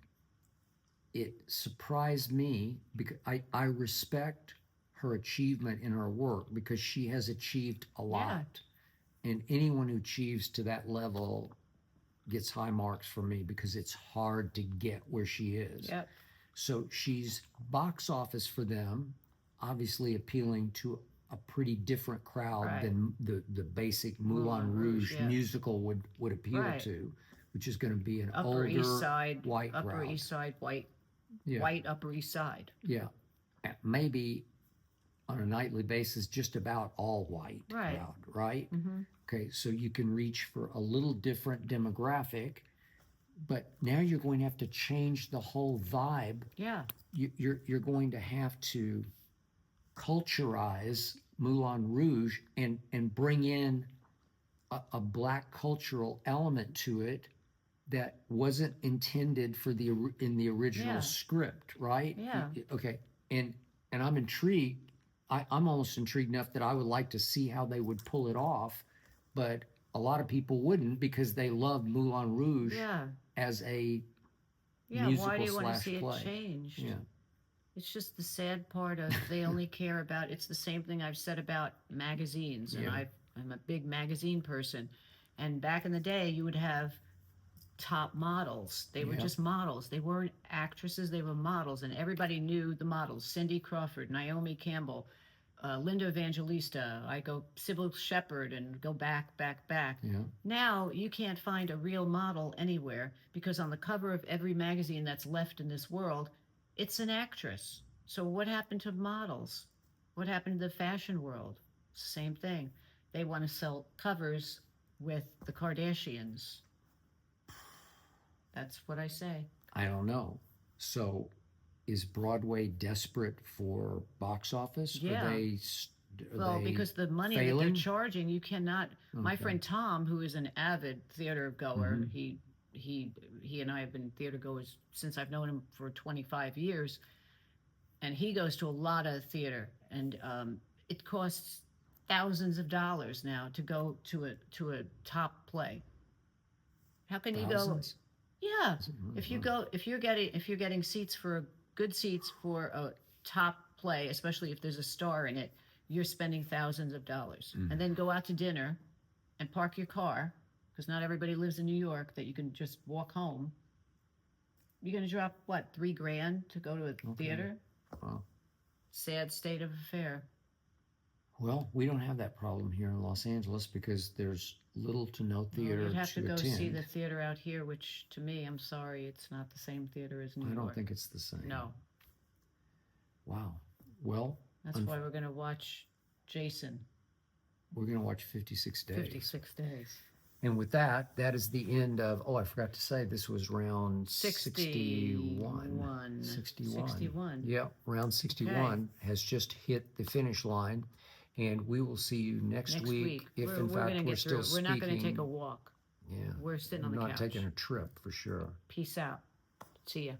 it surprised me because I respect her achievement in her work because she has achieved a lot. And anyone who achieves to that level gets high marks from me because it's hard to get where she is. Yep. So she's box office for them, obviously appealing to a pretty different crowd than the basic Moulin Rouge musical would appeal to, which is going to be an older East Side, white crowd. Upper East Side, white Upper East Side. Yeah. Maybe on a nightly basis, just about all white crowd, right? Okay, so you can reach for a little different demographic, but now you're going to have to change the whole vibe. Yeah. You're going to have to culturize Moulin Rouge and bring in a black cultural element to it that wasn't intended for in the original script, right? Yeah. Okay, and I'm intrigued. I'm almost intrigued enough that I would like to see how they would pull it off, but a lot of people wouldn't because they love Moulin Rouge as a musical why do you want to see play. it changed? Yeah. It's just the sad part of they only care about, it's the same thing I've said about magazines, and I'm a big magazine person, and back in the day you would have top models. They were just models. They weren't actresses, they were models, and everybody knew the models. Cindy Crawford, Naomi Campbell, Linda Evangelista, I go Sybil Shepherd and go back. Yeah. Now you can't find a real model anywhere because on the cover of every magazine that's left in this world, it's an actress. So what happened to models? What happened to the fashion world? Same thing. They want to sell covers with the Kardashians. That's what I say. I don't know. So is Broadway desperate for box office? Yeah. Are they because the money failing? that they're charging, you cannot. My friend Tom, who is an avid theater goer, he and I have been theater goers since I've known him for 25 years, and he goes to a lot of theater, and it costs thousands of dollars now to go to a top play. How can you go? Yeah, if you're getting seats for good seats for a top play, especially if there's a star in it, you're spending thousands of dollars, and then go out to dinner, and park your car, because not everybody lives in New York that you can just walk home. You're gonna drop what, $3,000 to go to a theater? Wow. Sad state of affair. Well, we don't have that problem here in Los Angeles because there's little to no theater You'd have to go attend. see the theater out here, which to me, I'm sorry, it's not the same theater as New York. I don't think it's the same. No. Wow. Well, that's why we're going to watch Jason. We're going to watch 56 Days. 56 Days. And with that, that is the end of, oh, I forgot to say, this was round 61. 61. Yeah, round 61 has just hit the finish line. And we will see you next week if, we're in fact, gonna we're get still through it. We're not going to take a speaking. walk. Yeah, We're sitting we're on the not couch. taking a trip for sure. Peace out. See ya.